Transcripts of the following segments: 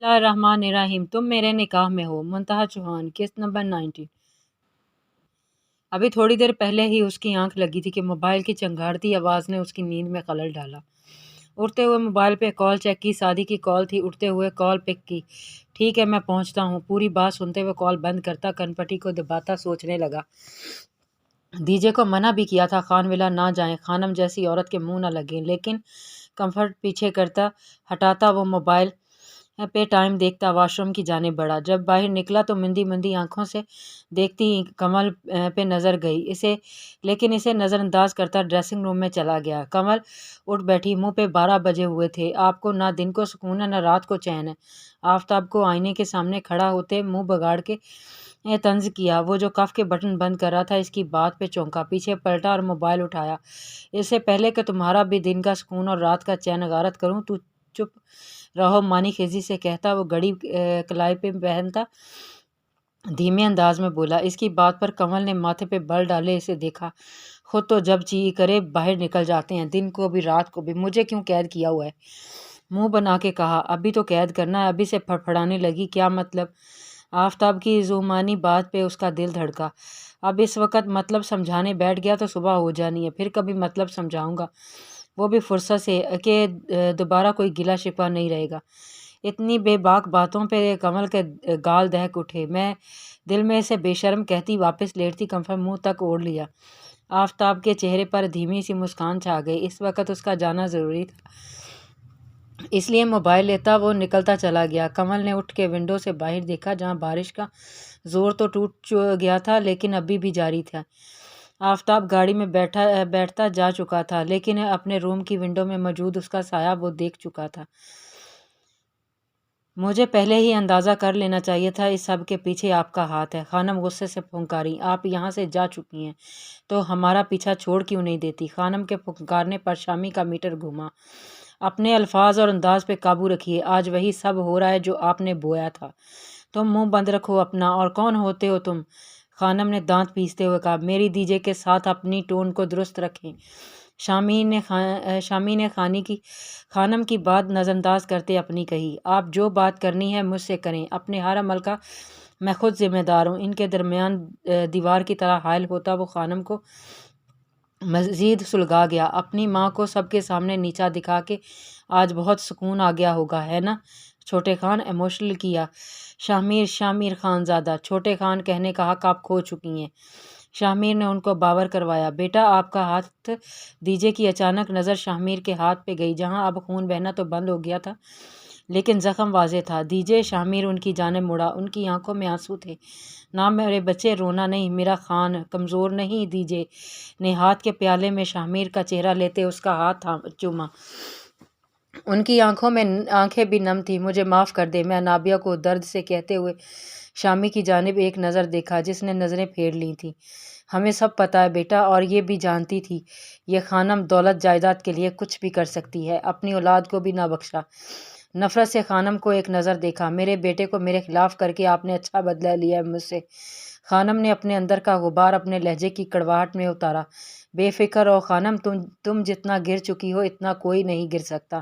اللہ الرحمن الرحیم، تم میرے نکاح میں ہو، منتہا چوہان، قسط نمبر 19۔ ابھی تھوڑی دیر پہلے ہی اس کی آنکھ لگی تھی کہ موبائل کی چنگھاڑتی آواز نے اس کی نیند میں خلل ڈالا۔ اٹھتے ہوئے موبائل پہ کال چیک کی، سادی کی کال تھی۔ اٹھتے ہوئے کال پک کی۔ ٹھیک ہے، میں پہنچتا ہوں۔ پوری بات سنتے ہوئے کال بند کرتا کنپٹی کو دباتا سوچنے لگا۔ دیجے کو منع بھی کیا تھا خان ولا نہ جائیں، خانم جیسی عورت کے منہ نہ لگیں، لیکن کمفرٹ پیچھے کرتا ہٹاتا وہ موبائل پہ ٹائم دیکھتا واش روم کی جانب بڑھا۔ جب باہر نکلا تو مندی مندی آنکھوں سے دیکھتی ہی کمل پہ نظر گئی، لیکن اسے نظر انداز کرتا ڈریسنگ روم میں چلا گیا۔ کمل اٹھ بیٹھی، منہ پہ 12 بجے ہوئے تھے۔ آپ کو نہ دن کو سکون ہے نہ رات کو چین ہے۔ آفتاب کو آئینے کے سامنے کھڑا ہوتے منہ بگاڑ کے طنز کیا۔ وہ جو کف کے بٹن بند کر رہا تھا اس کی بات پہ چونکا، پیچھے پلٹا اور موبائل اٹھایا۔ اس سے پہلے کہ تمہارا بھی دن کا سکون اور رات کا چین غارت کروں تو چپ رہو، مانی خیزی سے کہتا وہ گھڑی کلائی پہ پہنتا دھیمے انداز میں بولا۔ اس کی بات پر کمل نے ماتھے پہ بل ڈالے اسے دیکھا۔ خود تو جب چی کرے باہر نکل جاتے ہیں، دن کو بھی رات کو بھی، مجھے کیوں قید کیا ہوا ہے؟ منہ بنا کے کہا۔ ابھی تو قید کرنا ہے۔ ابھی سے پھڑپھڑانے لگی۔ کیا مطلب؟ آفتاب کی زومانی بات پہ اس کا دل دھڑکا۔ اب اس وقت مطلب سمجھانے بیٹھ گیا تو صبح ہو جانی ہے، پھر کبھی مطلب سمجھاؤں گا، وہ بھی فرصت سے، کہ دوبارہ کوئی گلا شکوہ نہیں رہے گا۔ اتنی بے باک باتوں پہ کمل کے گال دہک اٹھے۔ میں دل میں اسے بے شرم کہتی واپس لیٹتی کمفر منہ تک اوڑھ لیا۔ آفتاب کے چہرے پر دھیمی سی مسکان چھا گئی۔ اس وقت اس کا جانا ضروری تھا، اس لیے موبائل لیتا وہ نکلتا چلا گیا۔ کمل نے اٹھ کے ونڈو سے باہر دیکھا، جہاں بارش کا زور تو ٹوٹ گیا تھا لیکن ابھی بھی جاری تھا۔ آفتاب گاڑی میں بیٹھتا جا چکا تھا، لیکن اپنے روم کی ونڈو میں موجود اس کا سایہ وہ دیکھ چکا تھا۔ مجھے پہلے ہی اندازہ کر لینا چاہیے تھا اس سب کے پیچھے آپ کا ہاتھ ہے، خانم غصے سے پھنکاری۔ آپ یہاں سے جا چکی ہیں تو ہمارا پیچھا چھوڑ کیوں نہیں دیتی؟ خانم کے پھنکارنے پر شامی کا میٹر گھوما۔ اپنے الفاظ اور انداز پہ قابو رکھیے، آج وہی سب ہو رہا ہے جو آپ نے بویا تھا۔ تم منہ بند رکھو اپنا، اور کون ہوتے ہو تم؟ خانم نے دانت پیستے ہوئے کہا۔ میری دیجے کے ساتھ اپنی ٹون کو درست رکھیں۔ شامی نے خانم کی بات نظر انداز کرتے اپنی کہی۔ آپ جو بات کرنی ہے مجھ سے کریں، اپنے ہر عمل کا میں خود ذمہ دار ہوں۔ ان کے درمیان دیوار کی طرح حائل ہوتا وہ خانم کو مزید سلگا گیا۔ اپنی ماں کو سب کے سامنے نیچا دکھا کے آج بہت سکون آ گیا ہوگا، ہے نا؟ چھوٹے خان ایموشنل کیا۔ شامیر خان زادہ، چھوٹے خان کہنے کا حق آپ کھو چکی ہیں۔ شامیر نے ان کو باور کروایا۔ بیٹا آپ کا ہاتھ دیجے کی اچانک نظر شامیر کے ہاتھ پہ گئی، جہاں اب خون بہنا تو بند ہو گیا تھا لیکن زخم واضح تھا۔ دیجے، شامیر ان کی جانب مڑا، ان کی آنکھوں میں آنسو تھے۔ نہ میرے بچے، رونا نہیں، میرا خان کمزور نہیں۔ دیجے نے ہاتھ کے پیالے میں شامیر کا چہرہ لیتے اس کا ہاتھ چوما۔ ان کی آنکھیں بھی نم تھی۔ مجھے معاف کر دے، میں نابیہ کو درد سے کہتے ہوئے شامی کی جانب ایک نظر دیکھا جس نے نظریں پھیر لی تھیں۔ ہمیں سب پتہ ہے بیٹا، اور یہ بھی جانتی تھی یہ خانم دولت جائیداد کے لیے کچھ بھی کر سکتی ہے، اپنی اولاد کو بھی نہ بخشا۔ نفرت سے خانم کو ایک نظر دیکھا۔ میرے بیٹے کو میرے خلاف کر کے آپ نے اچھا بدلہ لیا ہے مجھ سے۔ خانم نے اپنے اندر کا غبار اپنے لہجے کی کڑواہٹ میں اتارا۔ بے فکر رہو خانم، تم جتنا گر چکی ہو اتنا کوئی نہیں گر سکتا،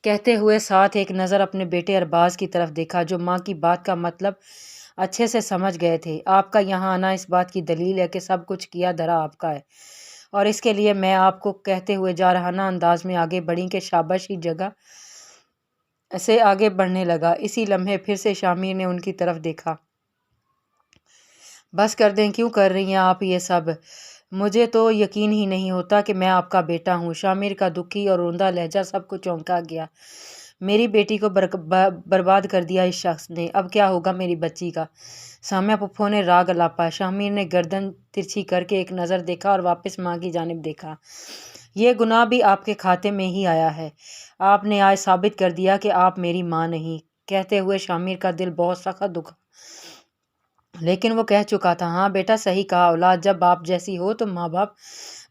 کہتے ہوئے ساتھ ایک نظر اپنے بیٹے ارباز کی طرف دیکھا، جو ماں کی بات کا مطلب اچھے سے سمجھ گئے تھے۔ آپ کا یہاں آنا اس بات کی دلیل ہے کہ سب کچھ کیا دھرا آپ کا ہے، اور اس کے لیے میں آپ کو کہتے ہوئے جارحانہ انداز میں آگے بڑھی کہ شاباش ہی جگہ سے آگے بڑھنے لگا۔ اسی لمحے پھر سے شامیر نے ان کی طرف دیکھا۔ بس کر دیں، کیوں کر رہی ہیں آپ یہ سب؟ مجھے تو یقین ہی نہیں ہوتا کہ میں آپ کا بیٹا ہوں۔ شامیر کا دکھی اور روندہ لہجہ سب کو چونکا گیا۔ میری بیٹی کو برباد کر دیا اس شخص نے، اب کیا ہوگا میری بچی کا؟ سامیہ پھپھو نے راگ الاپا۔ شامیر نے گردن ترچھی کر کے ایک نظر دیکھا اور واپس ماں کی جانب دیکھا۔ یہ گناہ بھی آپ کے کھاتے میں ہی آیا ہے، آپ نے آج ثابت کر دیا کہ آپ میری ماں نہیں۔ کہتے ہوئے شامیر کا دل بہت سخت دکھا، لیکن وہ کہہ چکا تھا۔ ہاں بیٹا، صحیح کہا، اولاد جب باپ جیسی ہو تو ماں باپ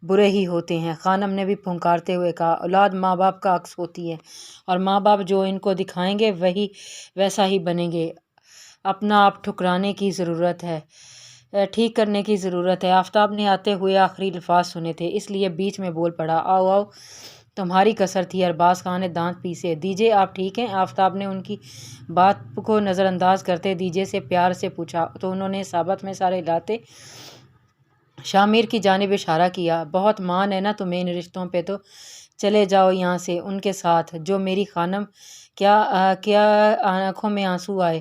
برے ہی ہوتے ہیں۔ خانم نے بھی پھنکارتے ہوئے کہا۔ اولاد ماں باپ کا عکس ہوتی ہے، اور ماں باپ جو ان کو دکھائیں گے وہی ویسا ہی بنیں گے۔ اپنا آپ ٹھکرانے کی ضرورت ہے، ٹھیک کرنے کی ضرورت ہے۔ آفتاب نے آتے ہوئے آخری الفاظ سنے تھے، اس لیے بیچ میں بول پڑا۔ آؤ تمہاری کسر تھی۔ ارباز خان نے دانت پیسے۔ دیجے آپ ٹھیک ہیں؟ آفتاب نے ان کی بات کو نظر انداز کرتے دیجے سے پیار سے پوچھا تو انہوں نے ثابت میں سارے لاتے شامیر کی جانب اشارہ کیا۔ بہت مان ہے نا تمہیں ان رشتوں پہ، تو چلے جاؤ یہاں سے ان کے ساتھ جو میری خانم کیا آنکھوں میں آنسو آئے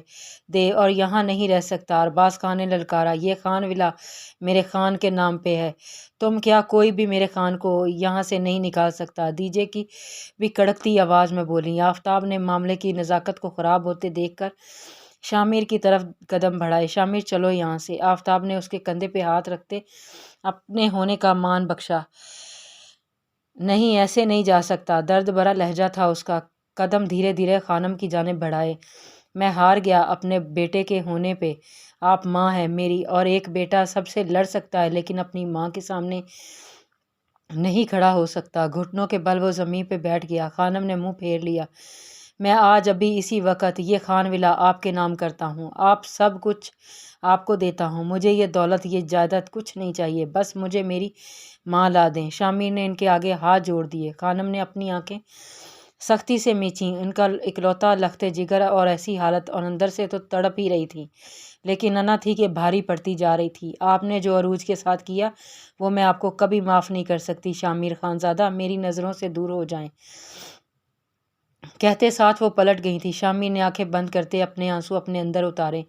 دے اور یہاں نہیں رہ سکتا۔ ارباز خان نے للکارا، یہ خان ولا میرے خان کے نام پہ ہے، تم کیا کوئی بھی میرے خان کو یہاں سے نہیں نکال سکتا؟ دیجے کی بھی کڑکتی آواز میں بولی۔ آفتاب نے معاملے کی نزاکت کو خراب ہوتے دیکھ کر شامیر کی طرف قدم بڑھائے۔ شامیر چلو یہاں سے۔ آفتاب نے اس کے کندھے پہ ہاتھ رکھتے اپنے ہونے کا مان بخشا۔ نہیں ایسے نہیں جا سکتا۔ درد بھرا لہجہ تھا اس کا۔ قدم دھیرے دھیرے خانم کی جانب بڑھائے۔ میں ہار گیا اپنے بیٹے کے ہونے پہ۔ آپ ماں ہے میری، اور ایک بیٹا سب سے لڑ سکتا ہے لیکن اپنی ماں کے سامنے نہیں کھڑا ہو سکتا۔ گھٹنوں کے بل وہ زمین پہ بیٹھ گیا۔ خانم نے منہ پھیر لیا۔ میں آج ابھی اسی وقت یہ خان ولا آپ کے نام کرتا ہوں، آپ سب کچھ آپ کو دیتا ہوں، مجھے یہ دولت یہ جائیداد کچھ نہیں چاہیے، بس مجھے میری ماں لا دیں۔ شامیر نے ان کے آگے ہاتھ جوڑ دیے۔ خانم نے اپنی آنکھیں سختی سے میچیں۔ ان کا اکلوتا لخت جگر اور ایسی حالت، اور اندر سے تو تڑپ ہی رہی تھی لیکن نہ تھی کہ بھاری پڑتی جا رہی تھی۔ آپ نے جو عروج کے ساتھ کیا وہ میں آپ کو کبھی معاف نہیں کر سکتی شامیر خانزادہ، میری نظروں سے دور ہو جائیں۔ کہتے ساتھ وہ پلٹ گئی تھی۔ شامیر نے آنکھیں بند کرتے اپنے آنسو اپنے اندر اتارے۔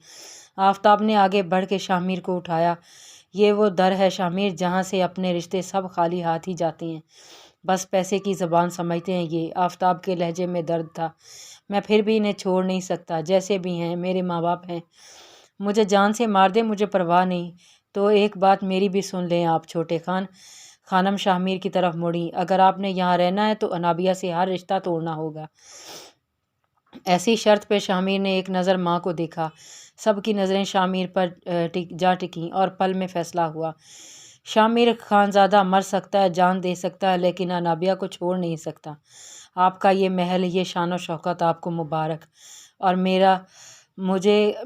آفتاب نے آگے بڑھ کے شامیر کو اٹھایا۔ یہ وہ در ہے شامیر جہاں سے اپنے رشتے سب خالی ہاتھ ہی جاتے ہیں، بس پیسے کی زبان سمجھتے ہیں یہ۔ آفتاب کے لہجے میں درد تھا۔ میں پھر بھی انہیں چھوڑ نہیں سکتا، جیسے بھی ہیں میرے ماں باپ ہیں، مجھے جان سے مار دیں مجھے پرواہ نہیں۔ تو ایک بات میری بھی سن لیں آپ چھوٹے خان۔ خانم شامیر کی طرف مڑی۔ اگر آپ نے یہاں رہنا ہے تو انابیہ سے ہر رشتہ توڑنا ہوگا۔ ایسی شرط پہ شامیر نے ایک نظر ماں کو دیکھا۔ سب کی نظریں شامیر پر جا ٹکیں اور پل میں فیصلہ ہوا۔ شامیر خانزادہ مر سکتا ہے، جان دے سکتا ہے، لیکن انابیہ کو چھوڑ نہیں سکتا۔ آپ کا یہ محل، یہ شان و شوکت آپ کو مبارک، اور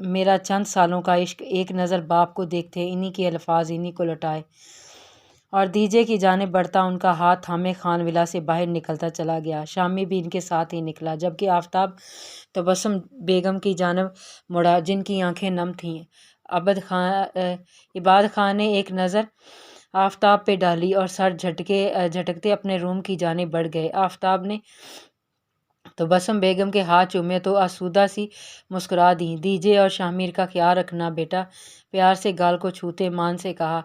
میرا چند سالوں کا عشق۔ ایک نظر باپ کو دیکھتے انہی کے الفاظ انہی کو لٹائے اور دیجے کی جانب بڑھتا ان کا ہاتھ تھامے خان ولا سے باہر نکلتا چلا گیا۔ شامیر بھی ان کے ساتھ ہی نکلا، جبکہ آفتاب تبسم بیگم کی جانب مڑا جن کی آنکھیں نم تھیں۔ عباد خان نے ایک نظر آفتاب پہ ڈالی اور سر جھٹکتے اپنے روم کی جانب بڑھ گئے۔ آفتاب نے تبسم بیگم کے ہاتھ چومے تو آسودہ سی مسکرا دیں۔ دیجے اور شامیر کا خیال رکھنا بیٹا، پیار سے گال کو چھوتے مان سے کہا۔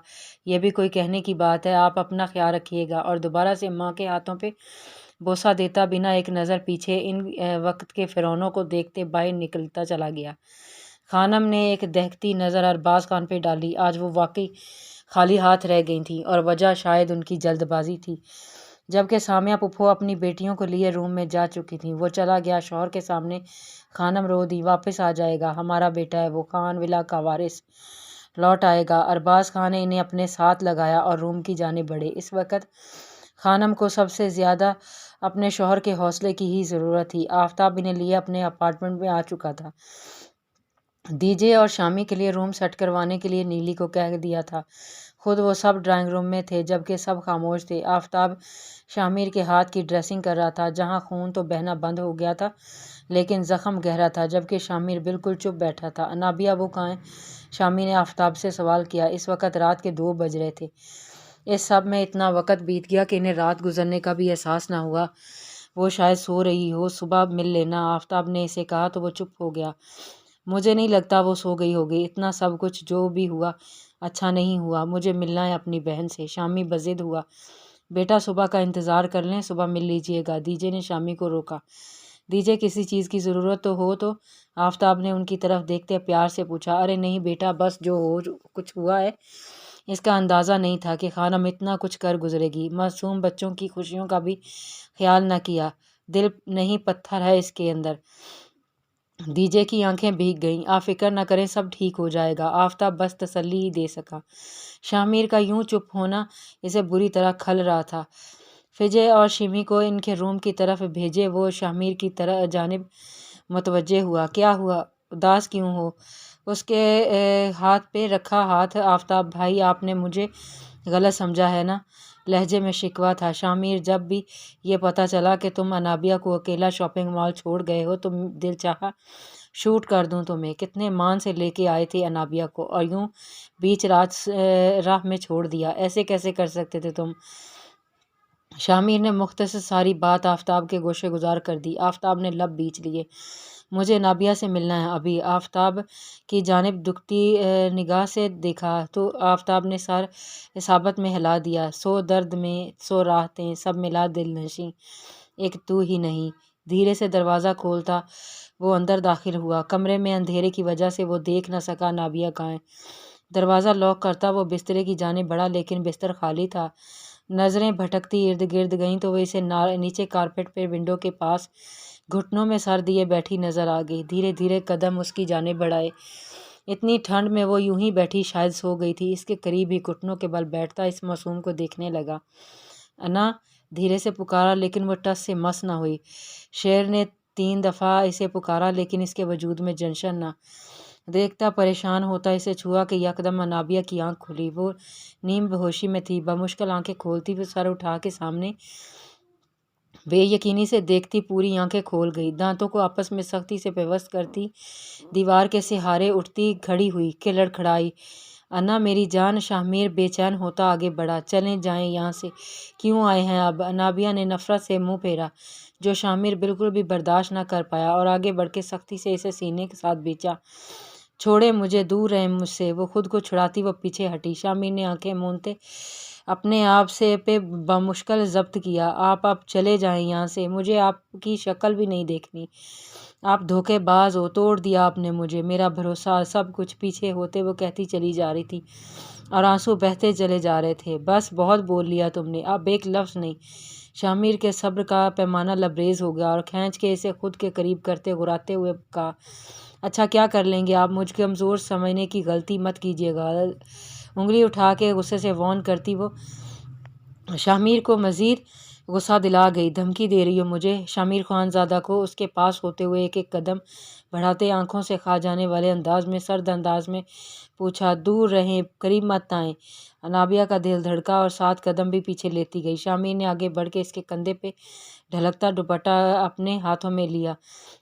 یہ بھی کوئی کہنے کی بات ہے، آپ اپنا خیال رکھیے گا۔ اور دوبارہ سے ماں کے ہاتھوں پہ بوسہ دیتا بنا ایک نظر پیچھے ان وقت کے فرعونوں کو دیکھتے باہر نکلتا چلا گیا۔ خانم نے ایک دہکتی نظر ارباز خان پہ ڈالی۔ آج وہ واقعی خالی ہاتھ رہ گئی تھیں، اور وجہ شاید ان کی جلد بازی تھی، جبکہ سامیہ پھپھو اپنی بیٹیوں کو لیے روم میں جا چکی تھیں۔ وہ چلا گیا شوہر کے سامنے۔ خانم رو دی، واپس آ جائے گا، ہمارا بیٹا ہے وہ، خان ولا کا وارث لوٹ آئے گا۔ ارباز خان نے انہیں اپنے ساتھ لگایا اور روم کی جانب بڑھے۔ اس وقت خانم کو سب سے زیادہ اپنے شوہر کے حوصلے کی ہی ضرورت تھی۔ آفتاب انہیں لیے اپنے اپارٹمنٹ میں آ چکا تھا۔ دیجے اور شامی کے لیے روم سیٹ کروانے کے لیے نیلی کو کہہ دیا تھا۔ خود وہ سب ڈرائنگ روم میں تھے، جبکہ سب خاموش تھے۔ آفتاب شامیر کے ہاتھ کی ڈریسنگ کر رہا تھا، جہاں خون تو بہنا بند ہو گیا تھا لیکن زخم گہرا تھا، جبکہ شامیر بالکل چپ بیٹھا تھا۔ انابیہ وہ کہاں ہے؟ شامی نے آفتاب سے سوال کیا۔ اس وقت رات کے 2 بج رہے تھے۔ اس سب میں اتنا وقت بیت گیا کہ انہیں رات گزرنے کا بھی احساس نہ ہوا۔ وہ شاید سو رہی ہو، صبح مل لینا۔ آفتاب نے اسے کہا تو وہ چپ ہو گیا۔ مجھے نہیں لگتا وہ سو گئی ہوگی، اتنا سب کچھ جو بھی ہوا اچھا نہیں ہوا، مجھے ملنا ہے اپنی بہن سے۔ شامی بضد ہوا۔ بیٹا صبح کا انتظار کر لیں، صبح مل لیجیے گا۔ دیجے نے شامی کو روکا۔ دیجے کسی چیز کی ضرورت تو ہو تو؟ آفتاب نے ان کی طرف دیکھتے پیار سے پوچھا۔ ارے نہیں بیٹا، بس جو کچھ ہوا ہے اس کا اندازہ نہیں تھا کہ خانم اتنا کچھ کر گزرے گی۔ معصوم بچوں کی خوشیوں کا بھی خیال نہ کیا، دل نہیں پتھر ہے اس کے اندر۔ دیجے کی آنکھیں بھیگ گئیں۔ آپ فکر نہ کریں، سب ٹھیک ہو جائے گا۔ آفتاب بس تسلی ہی دے سکا۔ شامیر کا یوں چپ ہونا اسے بری طرح کھل رہا تھا۔ فجے اور شمی کو ان کے روم کی طرف بھیجے۔ وہ شامیر کی جانب متوجہ ہوا۔ کیا ہوا؟ اداس کیوں ہو؟ اس کے ہاتھ پہ رکھا ہاتھ۔ آفتاب بھائی، آپ نے مجھے غلط سمجھا ہے نا؟ لہجے میں شکوہ تھا۔ شامیر جب بھی یہ پتہ چلا کہ تم انابیہ کو اکیلا شاپنگ مال چھوڑ گئے ہو تو دل چاہا شوٹ کر دوں تمہیں۔ کتنے مان سے لے کے آئے تھے انابیہ کو اور یوں بیچ راہ میں چھوڑ دیا، ایسے کیسے کر سکتے تھے تم؟ شامیر نے مختصر ساری بات آفتاب کے گوشے گزار کر دی۔ آفتاب نے لب بیچ لیے۔ مجھے انابیہ سے ملنا ہے ابھی۔ آفتاب کی جانب دکھتی نگاہ سے دیکھا تو آفتاب نے سر اصابت میں ہلا دیا۔ سو درد میں سو راحتیں، سب ملا دل نشیں، ایک تو ہی نہیں۔ دھیرے سے دروازہ کھولتا وہ اندر داخل ہوا۔ کمرے میں اندھیرے کی وجہ سے وہ دیکھ نہ سکا انابیہ کہاں ہے۔ دروازہ لاک کرتا وہ بسترے کی جانب بڑھا، لیکن بستر خالی تھا۔ نظریں بھٹکتی ارد گرد گئیں تو وہ اسے نیچے کارپیٹ پہ ونڈو کے پاس گھٹنوں میں سر دیے بیٹھی نظر آ گئی۔ دھیرے دھیرے قدم اس کی جانب بڑھائے۔ اتنی ٹھنڈ میں وہ یوں ہی بیٹھی شاید سو گئی تھی۔ اس کے قریب ہی گھٹنوں کے بل بیٹھتا اس معصوم کو دیکھنے لگا۔ انا دھیرے سے پکارا، لیکن وہ ٹس سے مس نہ ہوئی۔ شیر نے 3 دفعہ اسے پکارا، لیکن اس کے وجود میں جنشن نہ۔ دیکھتا پریشان ہوتا اسے چھوا کہ یکدم انابیہ کی آنکھ کھلی۔ وہ نیم بہوشی میں تھی۔ بمشکل آنکھیں کھولتی وہ سر اٹھا کے سامنے بے یقینی سے دیکھتی پوری آنکھیں کھول گئی۔ دانتوں کو آپس میں سختی سے پیوست کرتی دیوار کے سہارے اٹھتی کھڑی ہوئی کہ لڑکھڑائی، انا میری جان۔ شامیر بے چین ہوتا آگے بڑھا۔ چلیں جائیں یہاں سے، کیوں آئے ہیں اب؟ انابیہ نے نفرت سے منہ پھیرا، جو شامیر بالکل بھی برداشت نہ کر پایا، اور آگے بڑھ کے سختی سے اسے سینے کے ساتھ بیچا۔ چھوڑے مجھے، دور رہیں مجھ سے۔ وہ خود کو چھڑاتی وہ پیچھے ہٹی۔ شامیر نے آنکھیں موندتے اپنے آپ سے پہ بمشکل ضبط کیا۔ آپ اب چلے جائیں یہاں سے، مجھے آپ کی شکل بھی نہیں دیکھنی۔ آپ دھوکے باز ہو، توڑ دیا آپ نے مجھے، میرا بھروسہ، سب کچھ۔ پیچھے ہوتے وہ کہتی چلی جا رہی تھی اور آنسو بہتے چلے جا رہے تھے۔ بس بہت بول لیا تم نے، اب ایک لفظ نہیں۔ شامیر کے صبر کا پیمانہ لبریز ہو گیا اور کھینچ کے اسے خود کے قریب کرتے غراتے ہوئے کہا، اچھا کیا کر لیں گے آپ؟ مجھ کمزور سمجھنے کی غلطی مت کیجیے گا۔ انگلی اٹھا کے غصے سے وارن کرتی وہ شامیر کو مزید غصہ دلا گئی۔ دھمکی دے رہی ہو مجھے؟ شامیر خان زادہ کو اس کے پاس ہوتے ہوئے ایک ایک قدم بڑھاتے آنکھوں سے کھا جانے والے انداز میں، سرد انداز میں پوچھا۔ دور رہیں، قریب مت آئیں۔ انابیہ کا دل دھڑکا اور 7 قدم بھی پیچھے لیتی گئی۔ شامیر نے آگے بڑھ کے اس کے کندھے پہ ڈھلکتا دوپٹہ اپنے ہاتھوں میں لیا۔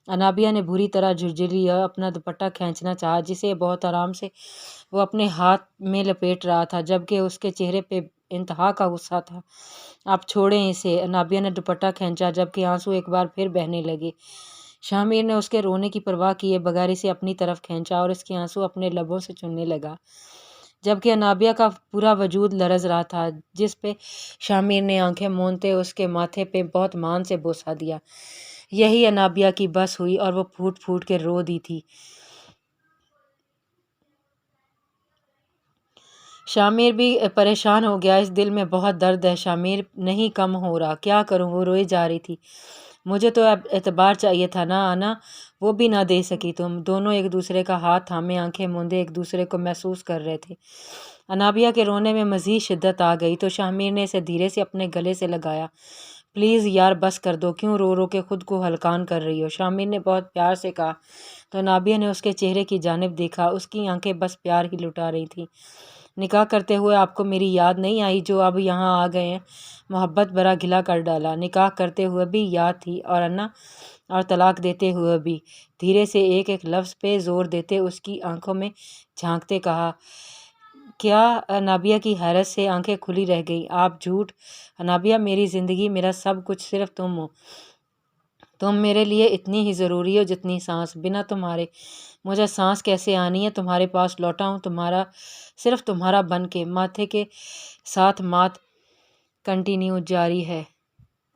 انابیہ نے بری طرح جھرجھری اپنا دوپٹہ کھینچنا چاہا، جسے بہت آرام سے وہ اپنے ہاتھ میں لپیٹ رہا تھا، جبکہ اس کے چہرے پہ انتہا کا غصہ تھا۔ آپ چھوڑیں اسے۔ انابیہ نے دوپٹہ کھینچا، جبکہ آنسو ایک بار پھر بہنے لگے۔ شامیر نے اس کے رونے کی پرواہ کیے بغیر اسے اپنی طرف کھینچا اور اس کے آنسو اپنے لبوں سے چومنے لگا، جبکہ انابیہ کا پورا وجود لرز رہا تھا، جس پہ شامیر نے آنکھیں موندتے اس کے ماتھے پہ بہت مان سے بوسہ دیا۔ یہی انابیہ کی بس ہوئی اور وہ پھوٹ پھوٹ کے رو دی تھی۔ شامیر بھی پریشان ہو گیا۔ اس دل میں بہت درد ہے شامیر، نہیں کم ہو رہا، کیا کروں؟ وہ روئی جا رہی تھی۔ مجھے تو اب اعتبار چاہیے تھا نا انا، وہ بھی نہ دے سکی تم؟ دونوں ایک دوسرے کا ہاتھ تھامے آنکھیں موندے ایک دوسرے کو محسوس کر رہے تھے۔ انابیہ کے رونے میں مزید شدت آ گئی تو شامیر نے اسے دھیرے سے اپنے گلے سے لگایا۔ پلیز یار بس کر دو، کیوں رو رو کے خود کو ہلکان کر رہی ہو؟ شامیر نے بہت پیار سے کہا تو انابیہ نے اس کے چہرے کی جانب دیکھا۔ اس کی آنکھیں بس پیار ہی لٹا رہی تھیں۔ نکاح کرتے ہوئے آپ کو میری یاد نہیں آئی جو اب یہاں آ گئے ہیں؟ محبت بھرا گلا کر ڈالا۔ نکاح کرتے ہوئے بھی یاد تھی اور انا، اور طلاق دیتے ہوئے بھی۔ دھیرے سے ایک ایک لفظ پہ زور دیتے اس کی آنکھوں میں جھانکتے کہا۔ کیا؟ انابیہ کی حیرت سے آنکھیں کھلی رہ گئیں۔ آپ جھوٹ؟ انابیہ میری زندگی، میرا سب کچھ صرف تم ہو۔ تم میرے لیے اتنی ہی ضروری ہو جتنی سانس۔ بنا تمہارے مجھے سانس کیسے آنی ہے؟ تمہارے پاس لوٹا ہوں تمہارا، صرف تمہارا بن کے۔ ماتھے کے ساتھ مات کنٹینیو جاری ہے۔